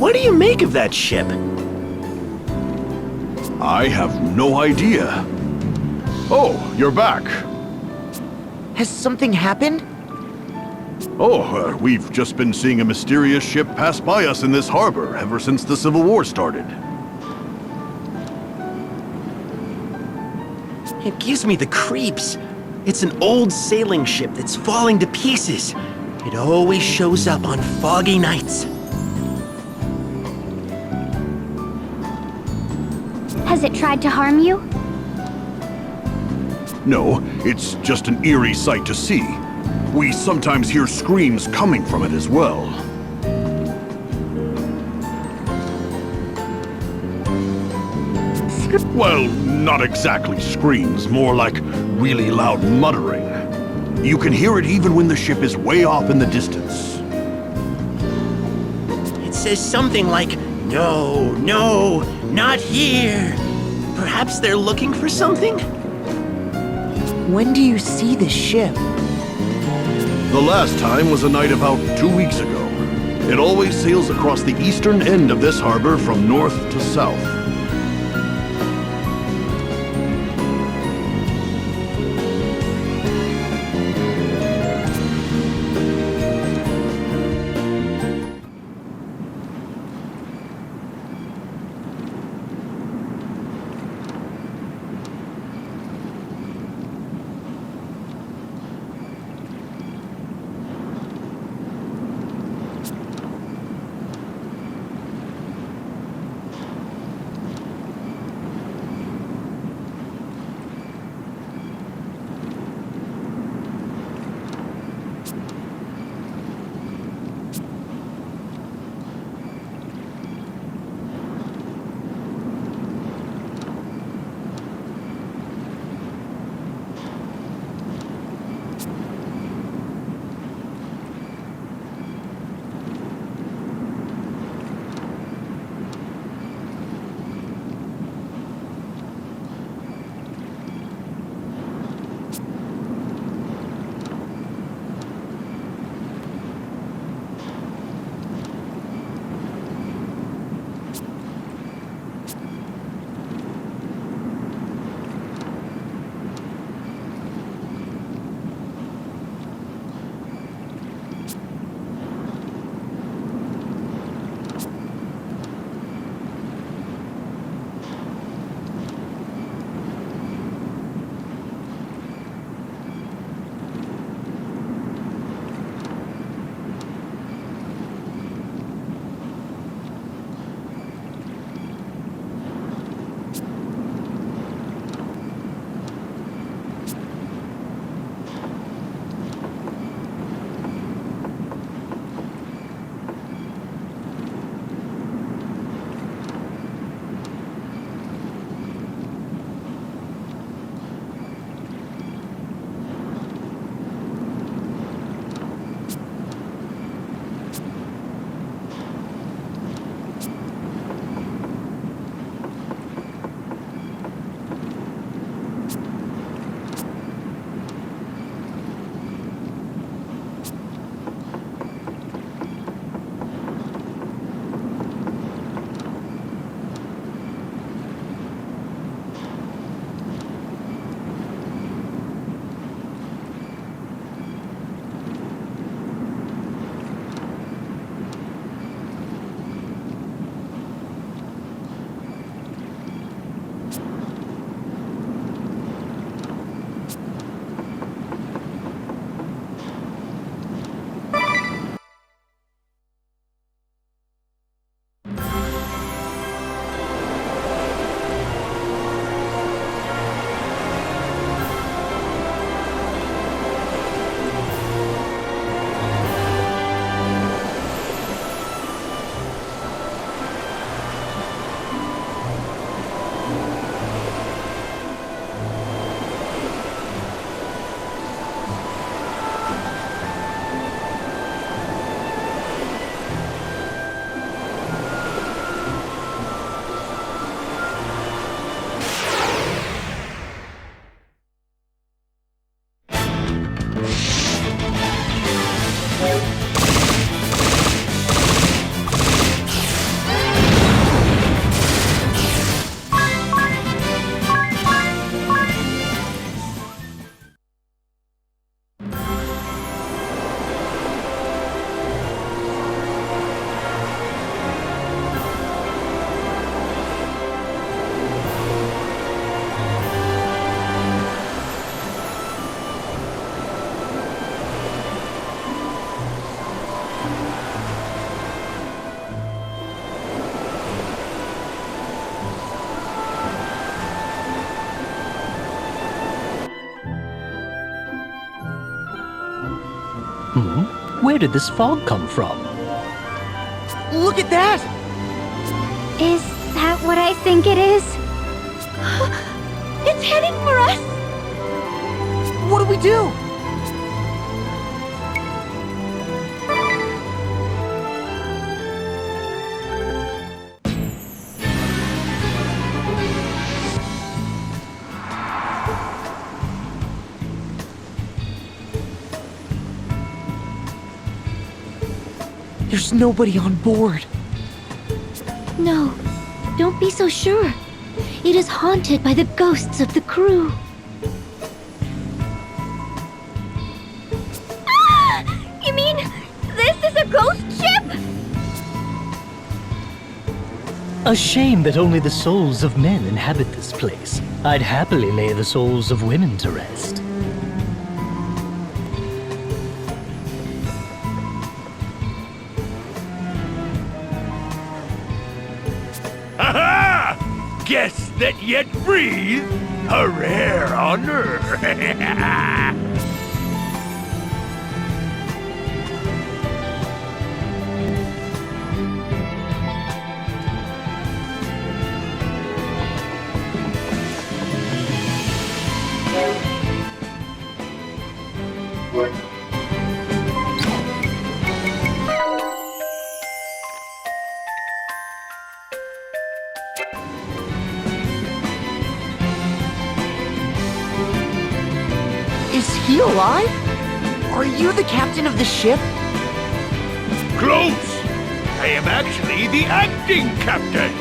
What do you make of that ship? I have no idea. Oh, you're back. Has something happened? Oh, we've just been seeing a mysterious ship pass by us in this harbor ever since the Civil War started. It gives me the creeps. It's an old sailing ship that's falling to pieces. It always shows up on foggy nights. Has it tried to harm you? No, it's just an eerie sight to see. We sometimes hear screams coming from it as well. Well, not exactly screams, more like really loud muttering. You can hear it even when the ship is way off in the distance. It says something like, "No, no, not here." Perhaps they're looking for something? When do you see this ship? The last time was a night about 2 weeks ago. It always sails across the eastern end of this harbor from north to south. Where did this fog come from? Look at that! Is that what I think it is? It's heading for us! What do we do? There's nobody on board. No, don't be so sure. It is haunted by the ghosts of the crew. Ah! You mean this is a ghost ship? A shame that only the souls of men inhabit this place. I'd happily lay the souls of women to rest. Aha! Guests that yet breathe, a rare honor. Is he alive? Are you the captain of the ship? Close! I am actually the acting captain.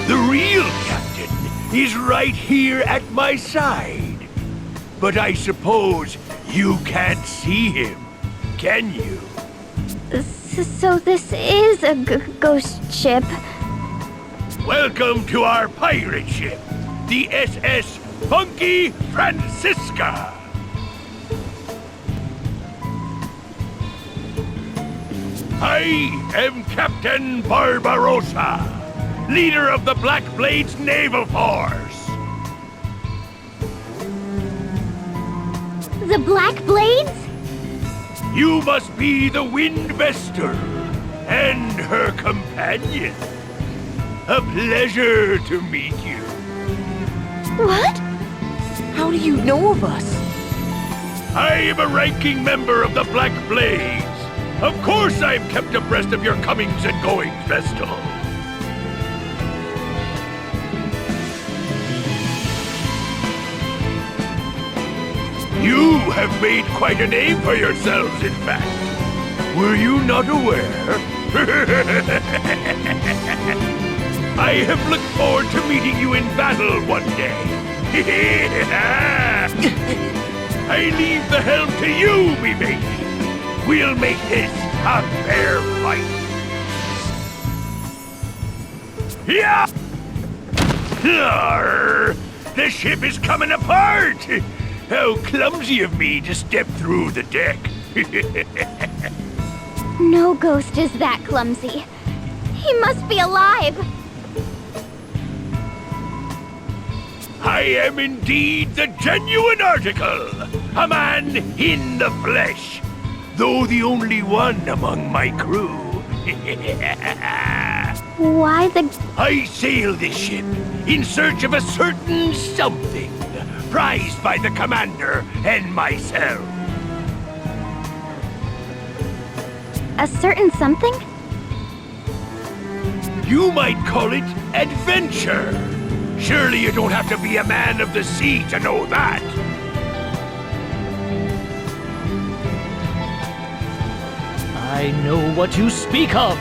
The real captain is right here at my side. But I suppose you can't see him, can you? So this is a ghost ship. Welcome to our pirate ship, the SS Funky Francisca. I am Captain Barbarossa, leader of the Black Blade's naval force. The Black Blades? You must be the Windbester and her companion. A pleasure to meet you. What? How do you know of us? I am a ranking member of the Black Blades. Of course I'm kept abreast of your comings and goings, Vestal. You have made quite a name for yourselves, in fact. Were you not aware? I have looked forward to meeting you in battle one day. I leave the helm to you, me matey. We'll make this a fair fight. Yeah! Arr! The ship is coming apart! How clumsy of me to step through the deck. No ghost is that clumsy. He must be alive. I am indeed the genuine article, a man in the flesh, though the only one among my crew. Why the... I sail this ship in search of a certain something, prized by the commander and myself. a certain something? You might call it adventure. Surely you don't have to be a man of the sea to know that. I know what you speak of.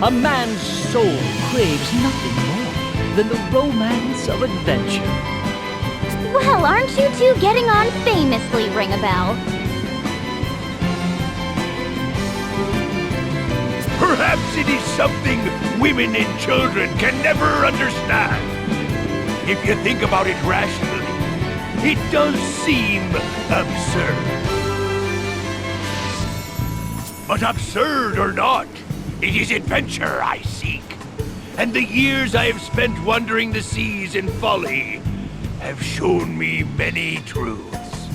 A man's soul craves nothing more than the romance of adventure. Well, aren't you two getting on famously, ring a bell? Perhaps it is something women and children can never understand. If you think about it rationally, it does seem absurd. But absurd or not, it is adventure I seek. And the years I have spent wandering the seas in folly have shown me many truths.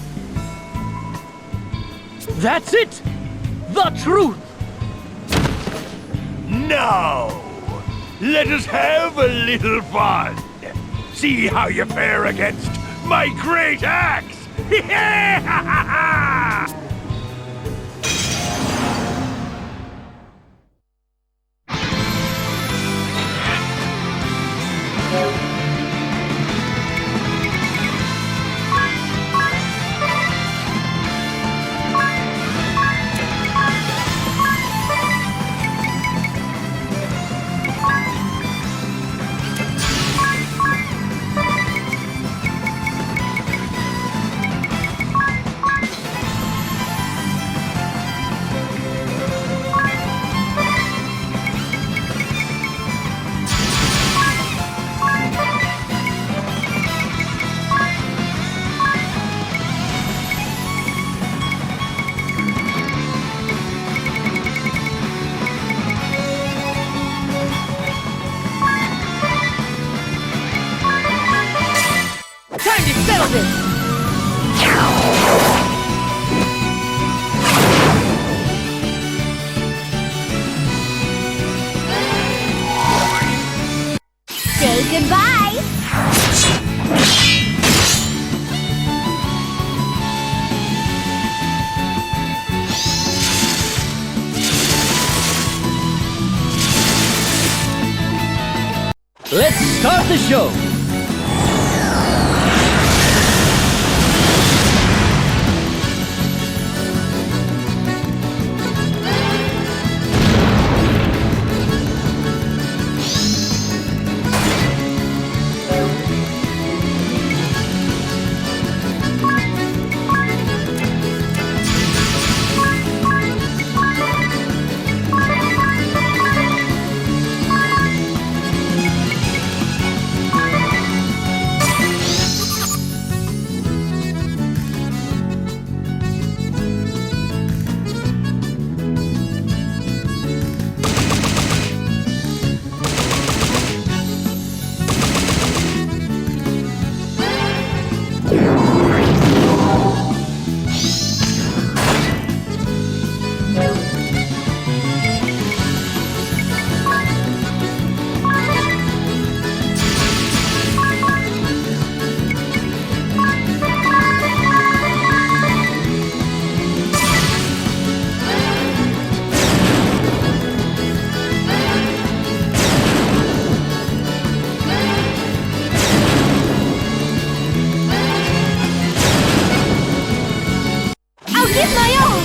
That's it! The truth! Now, let us have a little fun. See how you fare against my great axe! Time to settle this! Say goodbye! Let's start the show! I'll give my all!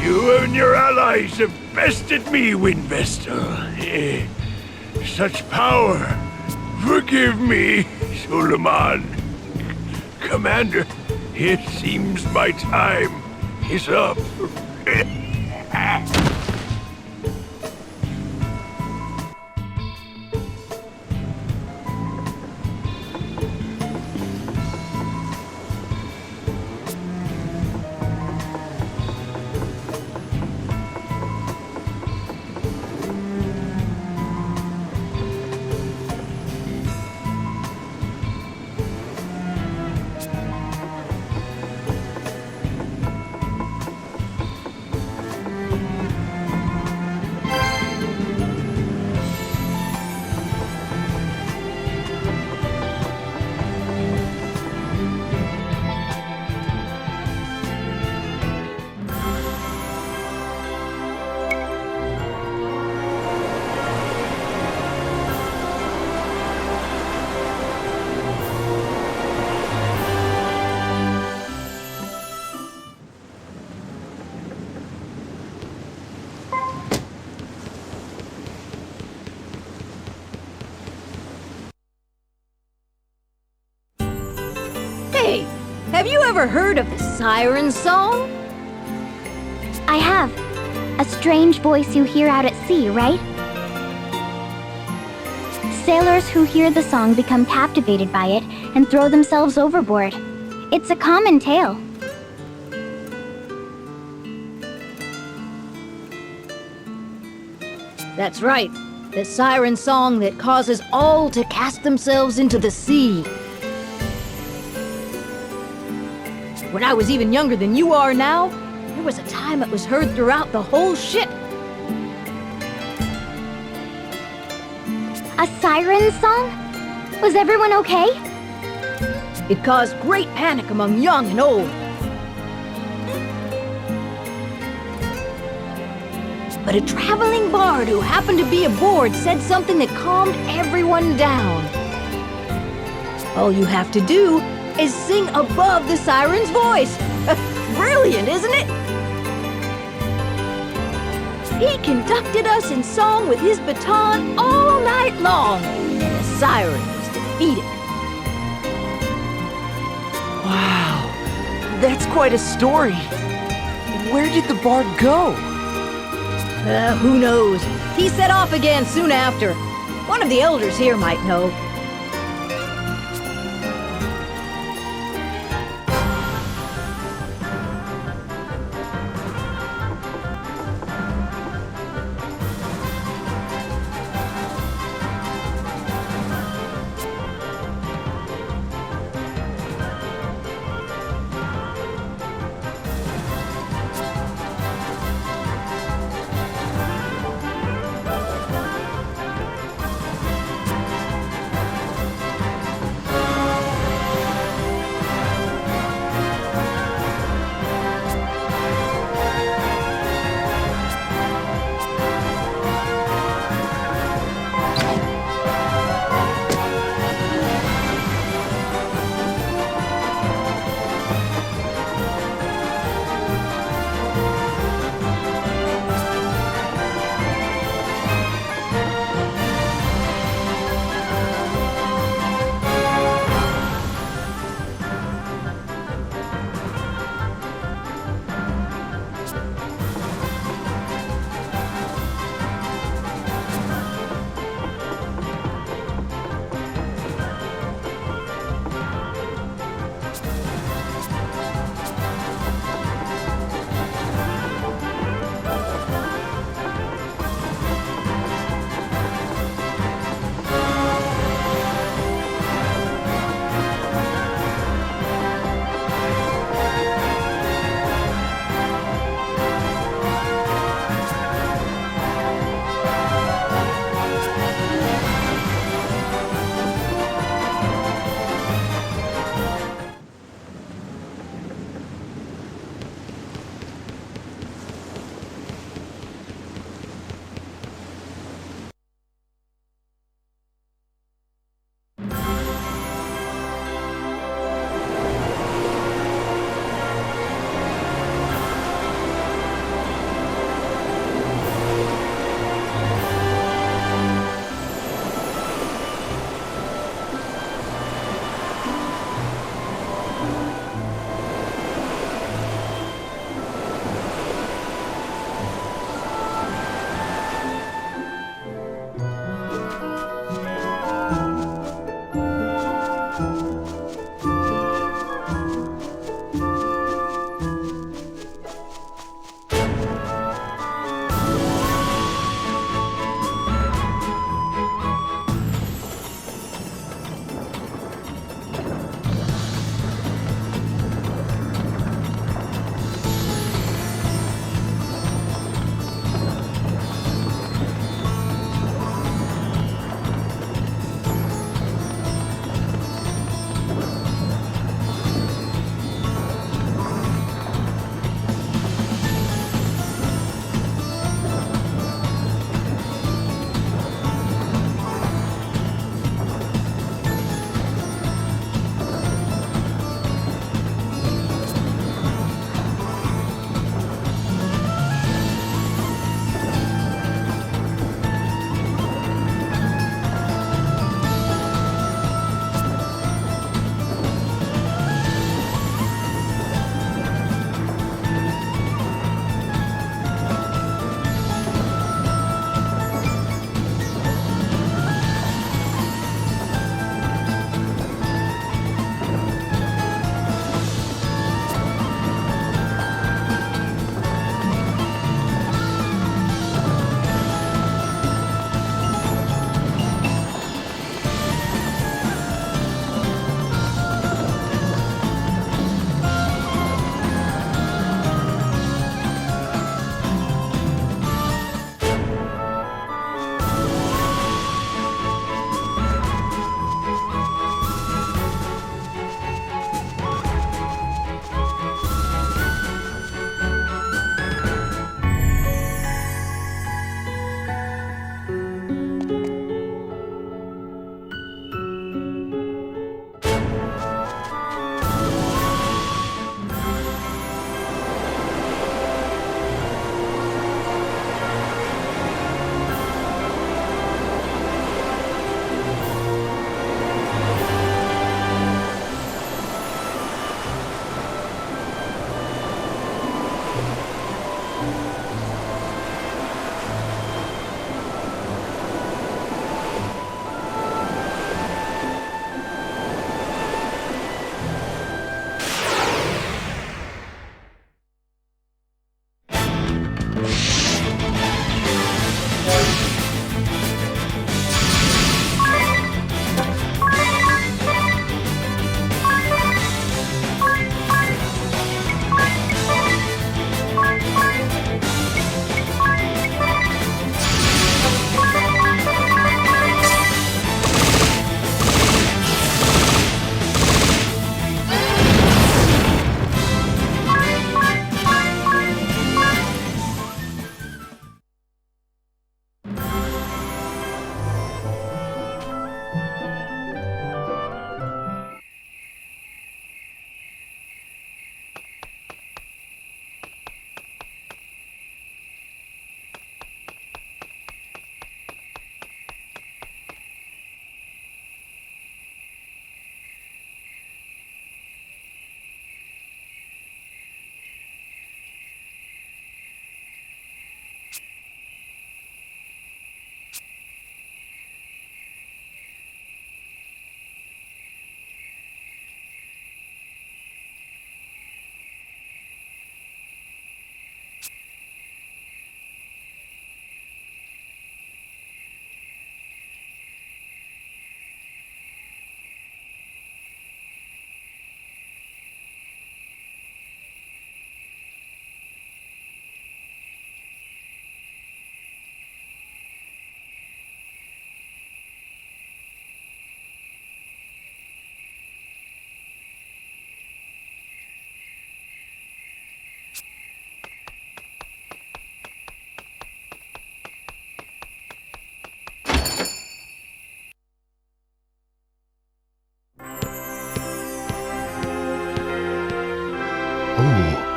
You and your allies have bested me, Windvestal. Such power. Forgive me, Suleiman. Commander, it seems my time is up. you ever heard of the siren song? I have. A strange voice you hear out at sea, right? Sailors who hear the song become captivated by it and throw themselves overboard. It's a common tale. That's right. The siren song that causes all to cast themselves into the sea. When I was even younger than you are now, there was a time it was heard throughout the whole ship. A siren song? Was everyone okay? It caused great panic among young and old. But a traveling bard who happened to be aboard said something that calmed everyone down. All you have to do is sing above the siren's voice. Brilliant, isn't it? He conducted us in song with his baton all night long, and the siren was defeated. Wow, that's quite a story. Where did the bard go? Who knows? He set off again soon after. One of the elders here might know.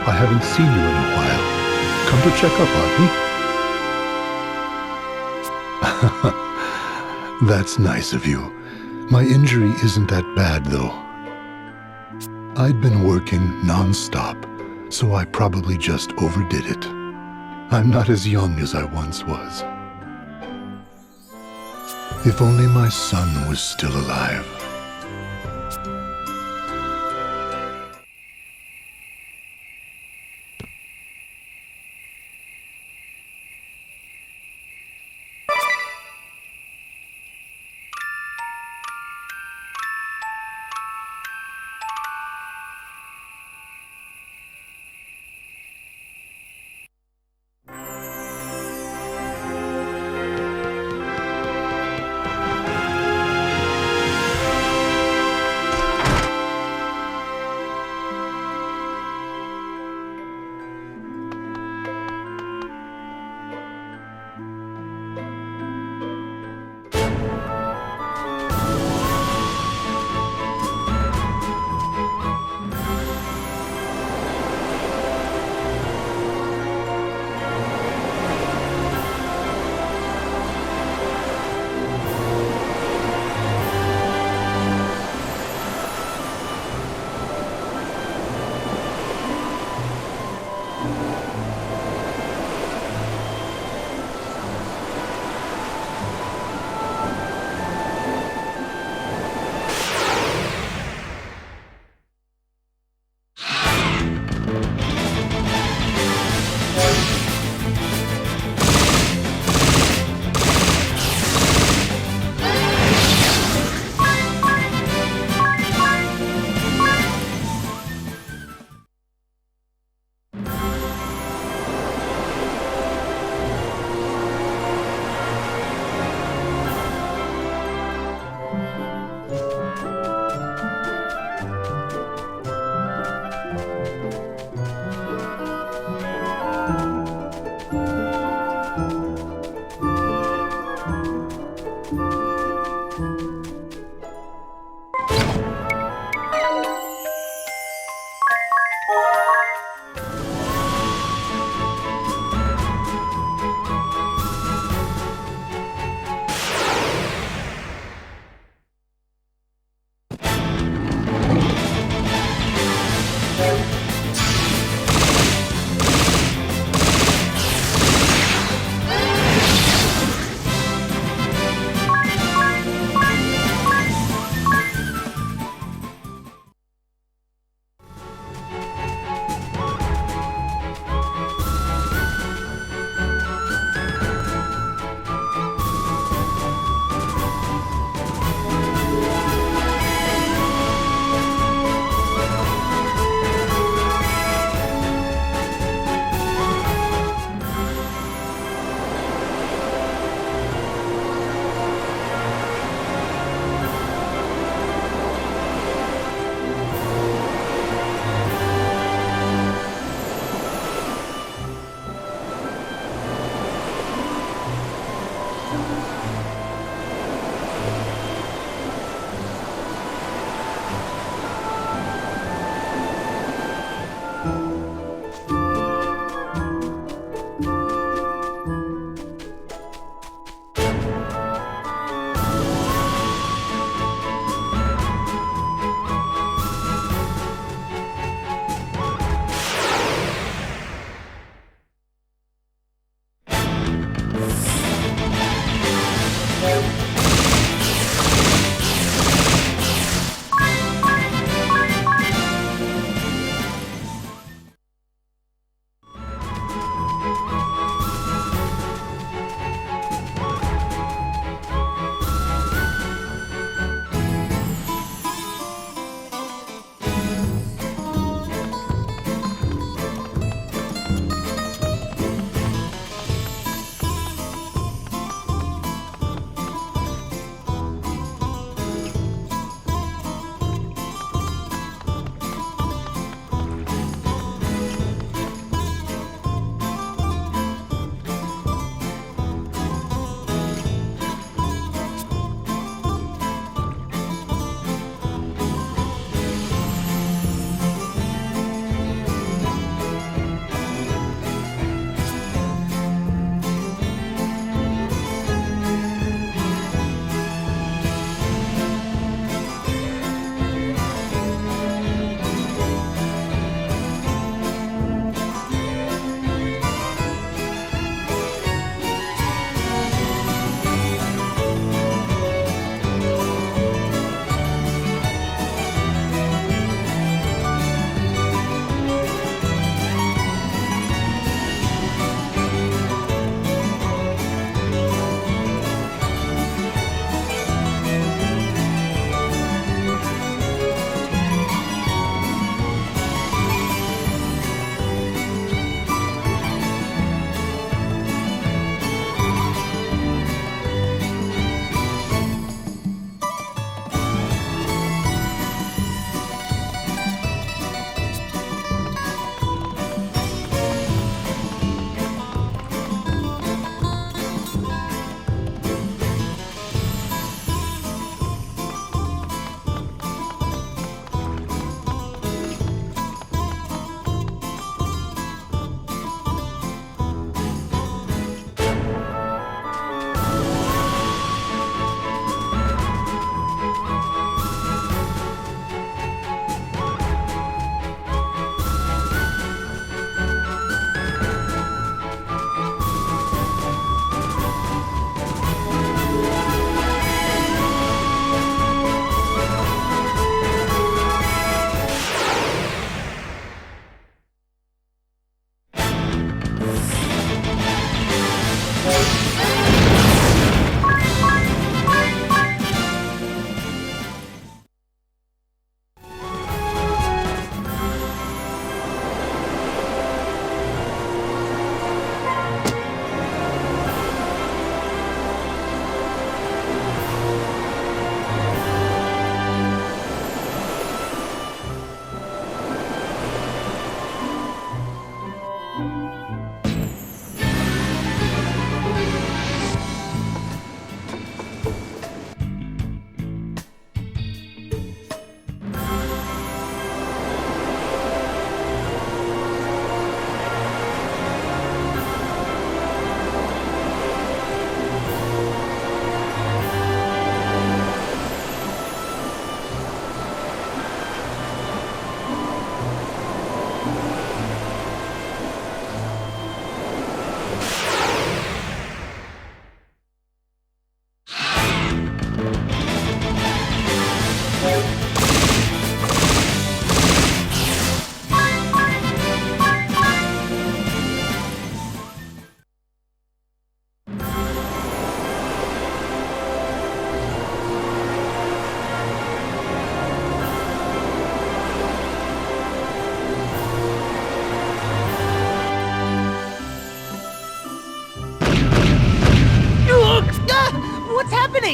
I haven't seen you in a while. Come to check up on me? That's nice of you. My injury isn't that bad, though. I'd been working non-stop, so I probably just overdid it. I'm not as young as I once was. If only my son was still alive.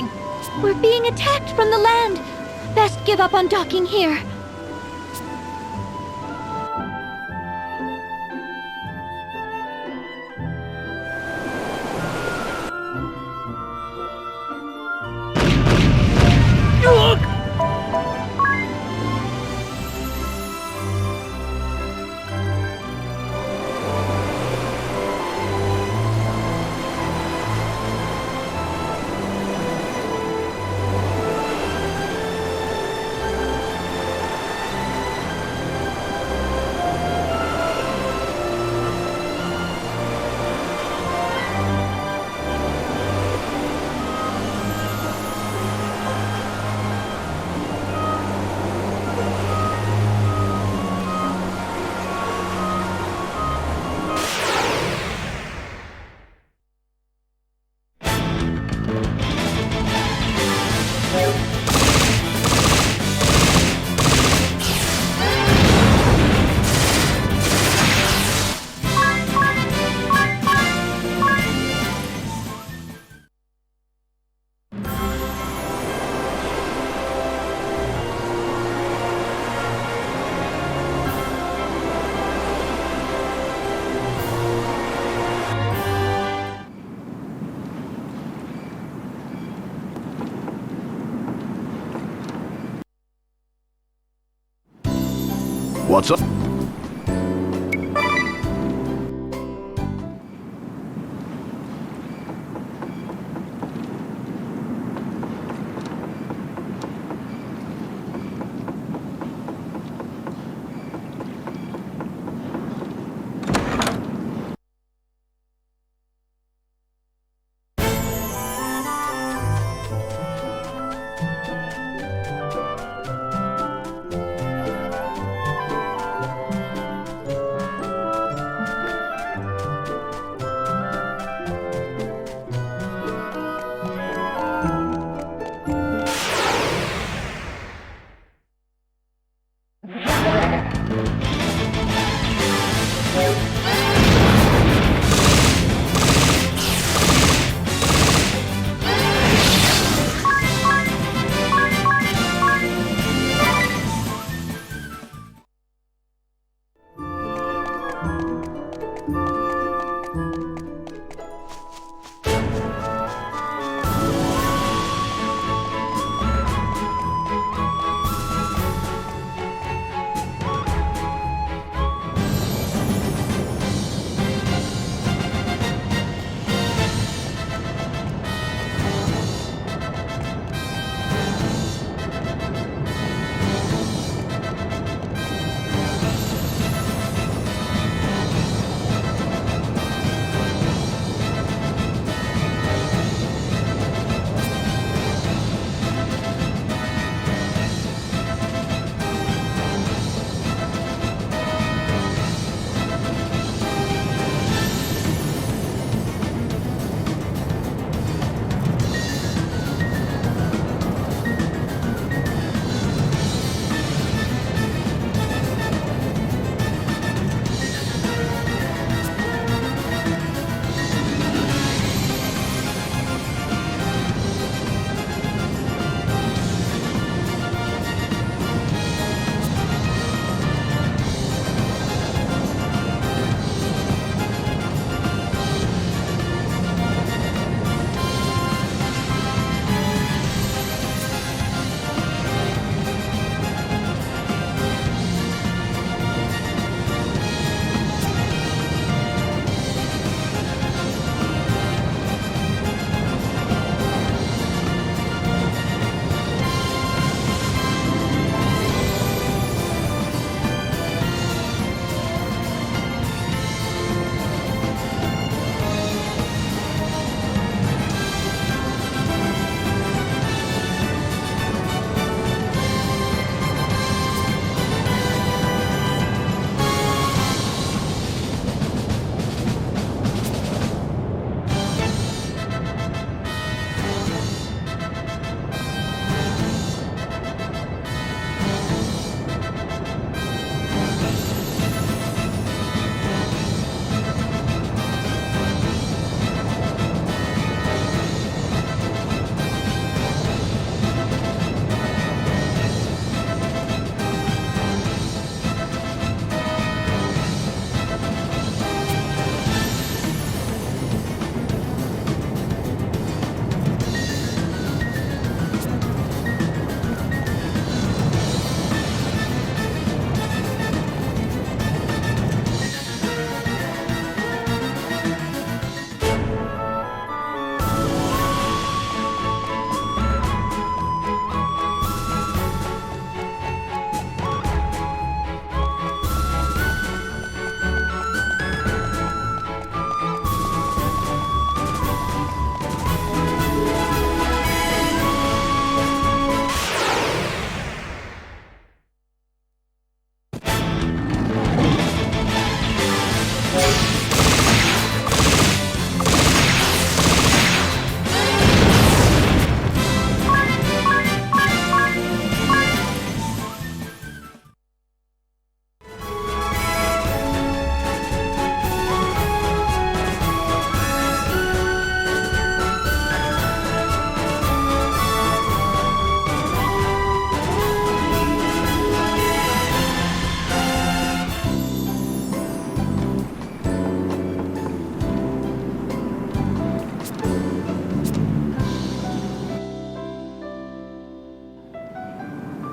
happening? We're being attacked from the land. Best give up on docking here. Look! What's up?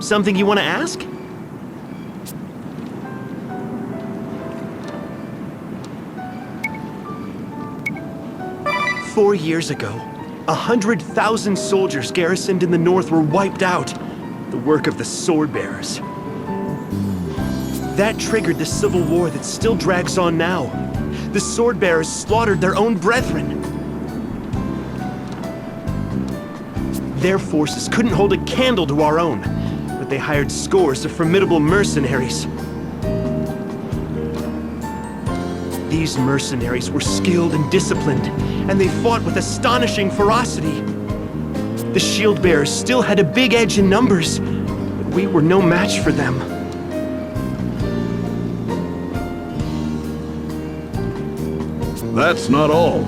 Something you want to ask? Four years ago, 100,000 soldiers garrisoned in the north were wiped out. The work of the sword bearers. That triggered the civil war that still drags on now. The sword bearers slaughtered their own brethren. Their forces couldn't hold a candle to our own, but they hired scores of formidable mercenaries. These mercenaries were skilled and disciplined, and they fought with astonishing ferocity. The shield bearers still had a big edge in numbers, but we were no match for them. That's not all.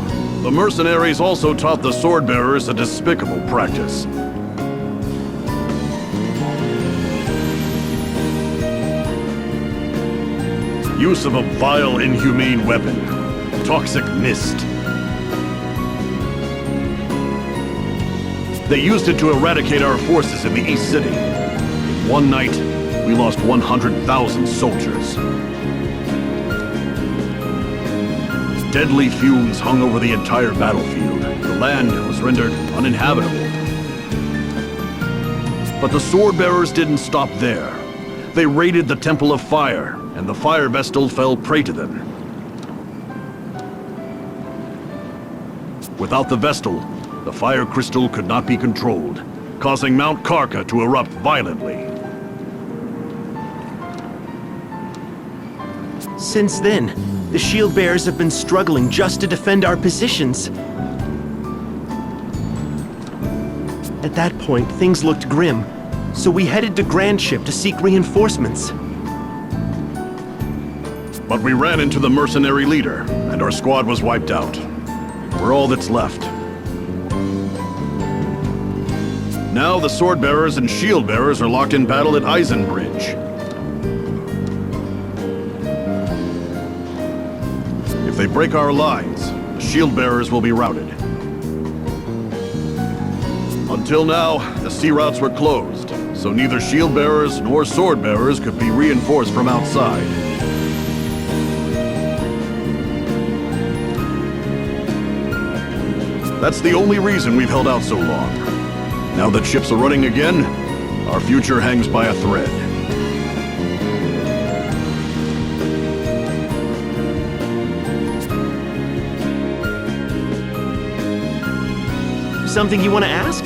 The mercenaries also taught the sword bearers a despicable practice. Use of a vile, inhumane weapon. Toxic mist. They used it to eradicate our forces in the East City. One night, we lost 100,000 soldiers. Deadly fumes hung over the entire battlefield. The land was rendered uninhabitable. But the sword bearers didn't stop there. They raided the Temple of Fire, and the Fire Vestal fell prey to them. Without the Vestal, the Fire Crystal could not be controlled, causing Mount Karka to erupt violently. Since then, the shield bearers have been struggling just to defend our positions. At that point, things looked grim, so we headed to Grandship to seek reinforcements. But we ran into the mercenary leader, and our squad was wiped out. We're all that's left. Now the sword bearers and shield bearers are locked in battle at Eisenbridge. If they break our lines, the shield bearers will be routed. Until now, the sea routes were closed, so neither shield bearers nor sword bearers could be reinforced from outside. That's the only reason we've held out so long. Now that ships are running again, our future hangs by a thread. Something you want to ask?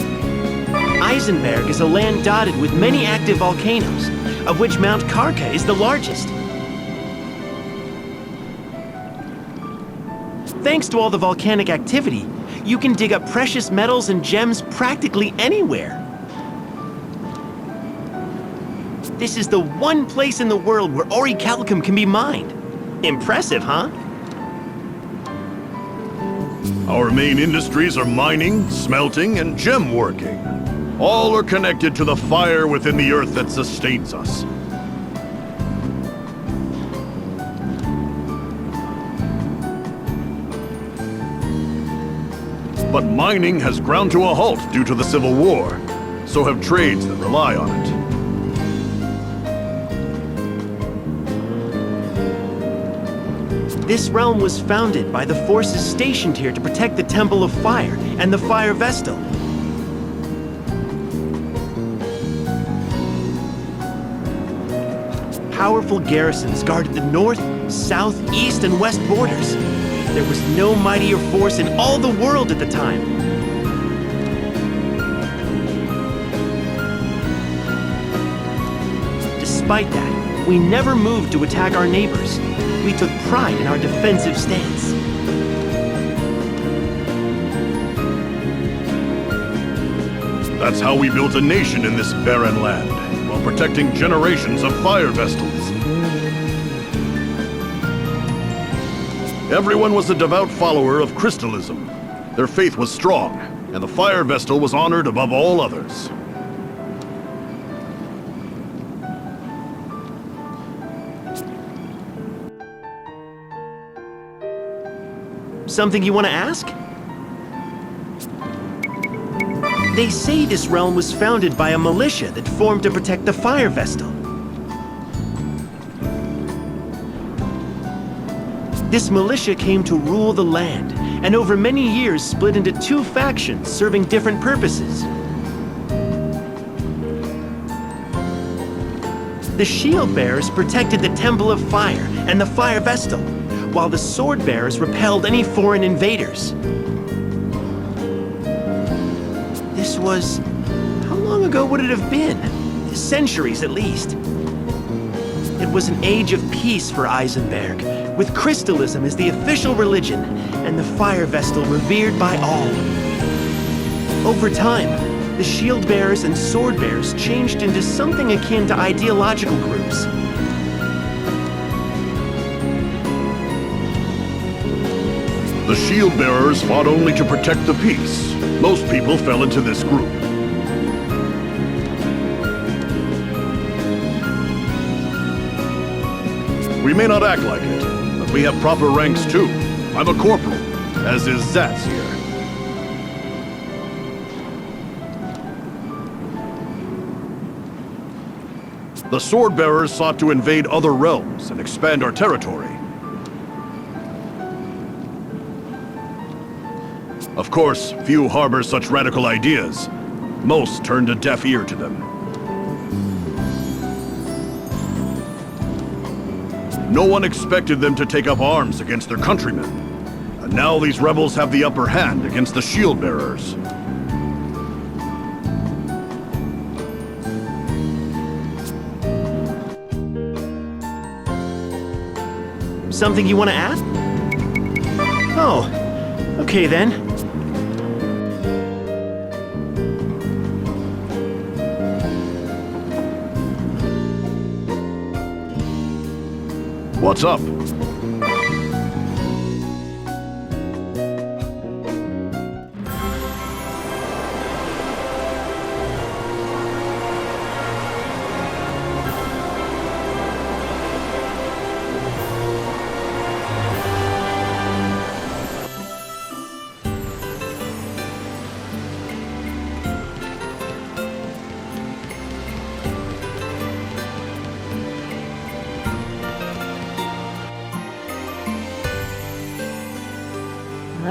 Eisenberg is a land dotted with many active volcanoes, of which Mount Karka is the largest. Thanks to all the volcanic activity, you can dig up precious metals and gems practically anywhere. This is the one place in the world where orichalcum can be mined. Impressive, huh? Our main industries are mining, smelting, and gem working. All are connected to the fire within the earth that sustains us. But mining has ground to a halt due to the Civil War. So have trades that rely on it. This realm was founded by the forces stationed here to protect the Temple of Fire and the Fire Vestal. Powerful garrisons guarded the north, south, east, and west borders. There was no mightier force in all the world at the time. Despite that, we never moved to attack our neighbors. We took pride in our defensive stance. That's how we built a nation in this barren land, while protecting generations of fire vestals. Everyone was a devout follower of crystalism. Their faith was strong, and the fire vestal was honored above all others. Something you want to ask? They say this realm was founded by a militia that formed to protect the Fire Vestal. This militia came to rule the land, and over many years split into two factions serving different purposes. The Shield Bearers protected the Temple of Fire and the Fire Vestal, while the Sword Bearers repelled any foreign invaders. This was... how long ago would it have been? Centuries at least. It was an age of peace for Eisenberg, with crystalism as the official religion and the Fire Vestal revered by all. Over time, the Shield Bearers and Sword Bearers changed into something akin to ideological groups. The Shield Bearers fought only to protect the peace. Most people fell into this group. We may not act like it, but we have proper ranks too. I'm a corporal, as is Zatz here. The Sword Bearers sought to invade other realms and expand our territory. Of course, few harbor such radical ideas. Most turned a deaf ear to them. No one expected them to take up arms against their countrymen. And now these rebels have the upper hand against the Shield Bearers. Something you want to add? Oh, okay then. What's up?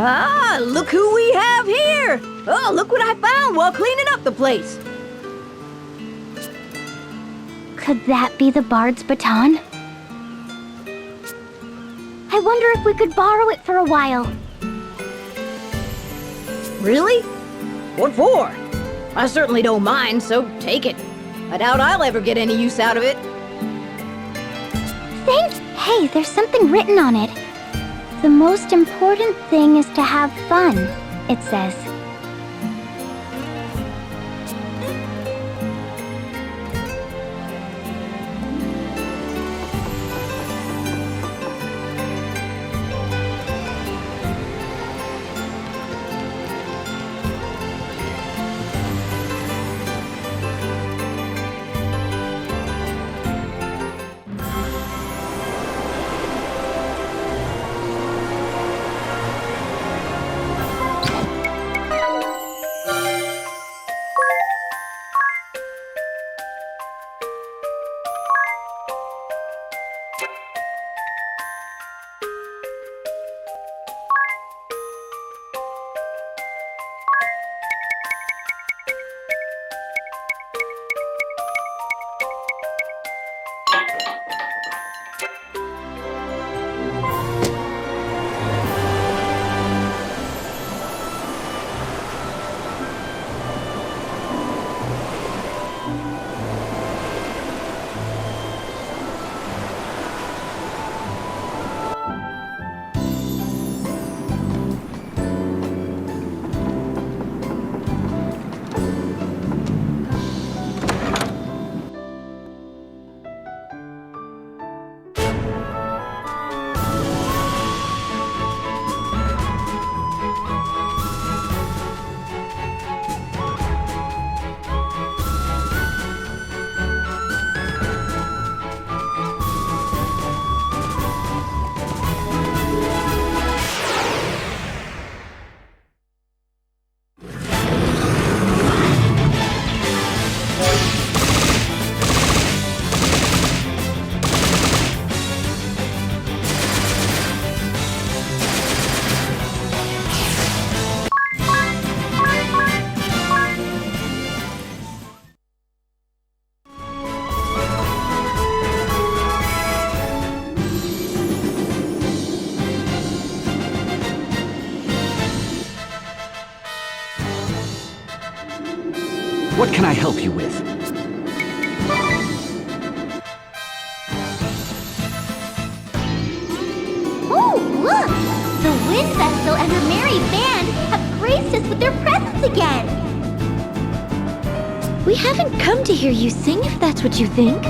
Ah, look who we have here! Oh, look what I found while cleaning up the place. Could that be the Bard's baton? I wonder if we could borrow it for a while. Really? What for? I certainly don't mind, so take it. I doubt I'll ever get any use out of it. Hey, there's something written on it. The most important thing is to have fun, it says. What can I help you with? Oh, look! The Wind Vessel and her merry band have graced us with their presence again! We haven't come to hear you sing, if that's what you think.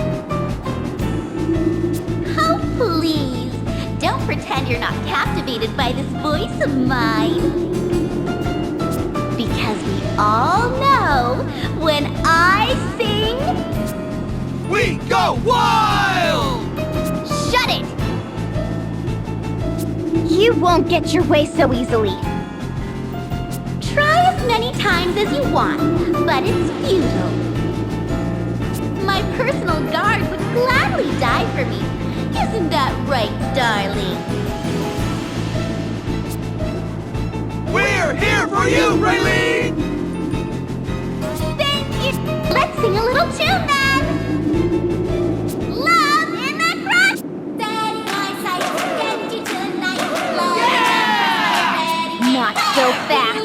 Oh, please! Don't pretend you're not captivated by this voice of mine. Because we all know, when I sing... We go wild! Shut it! You won't get your way so easily. Try as many times as you want, but it's futile. My personal guard would gladly die for me. Isn't that right, darling? We're here for you, Raylene! Thank you! Let's sing a little tune then! Love in the crush! Steady my sight, get you tonight. Love in Not so fast.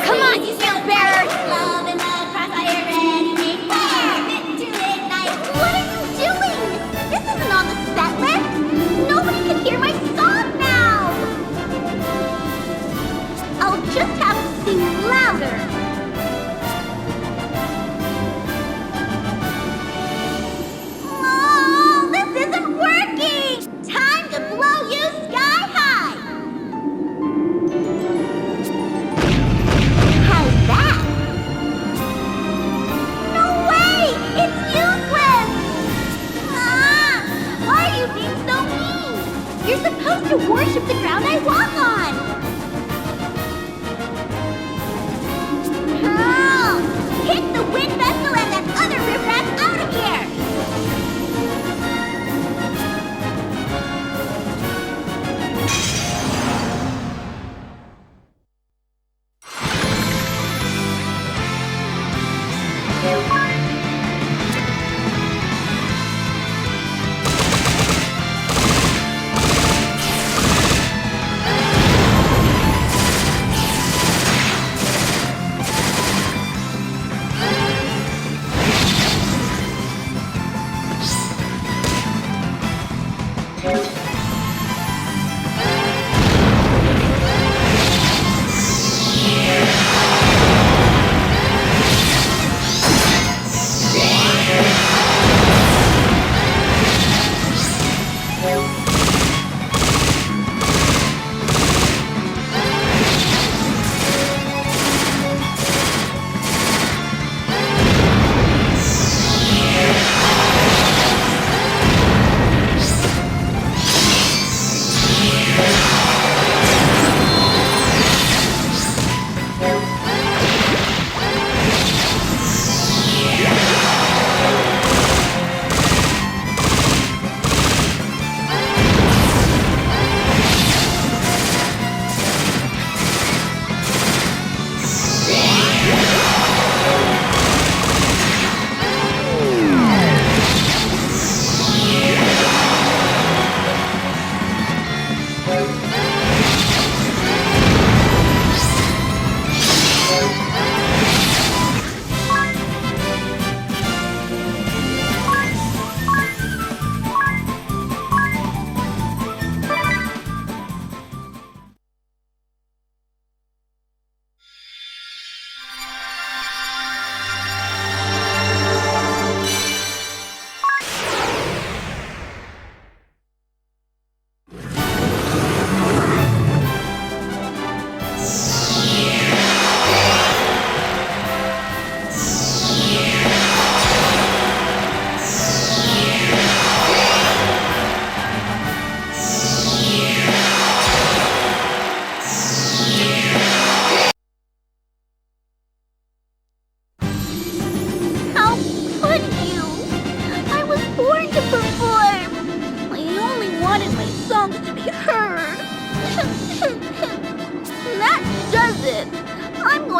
Come on, you shield bearer! Love in the crossfire, ready, make fire, fit to ignite. What are you doing? This isn't on the set list. Nobody can hear my song now. I'll just have to sing louder. Oh, this isn't working. Time to blow you sky high. How's that? No way! It's useless! Ah! Why are you being so mean? You're supposed to worship the ground I walk on! Hurl! Hit the wind vessel and that other riffraff out of here!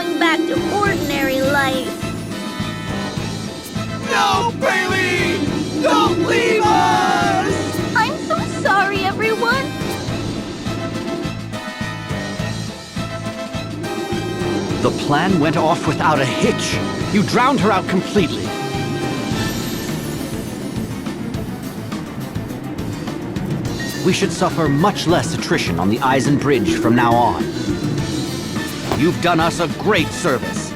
going back to ordinary life. No, Bailey! Don't leave us! I'm so sorry, everyone. The plan went off without a hitch. You drowned her out completely. We should suffer much less attrition on the Eisen Bridge from now on. You've done us a great service.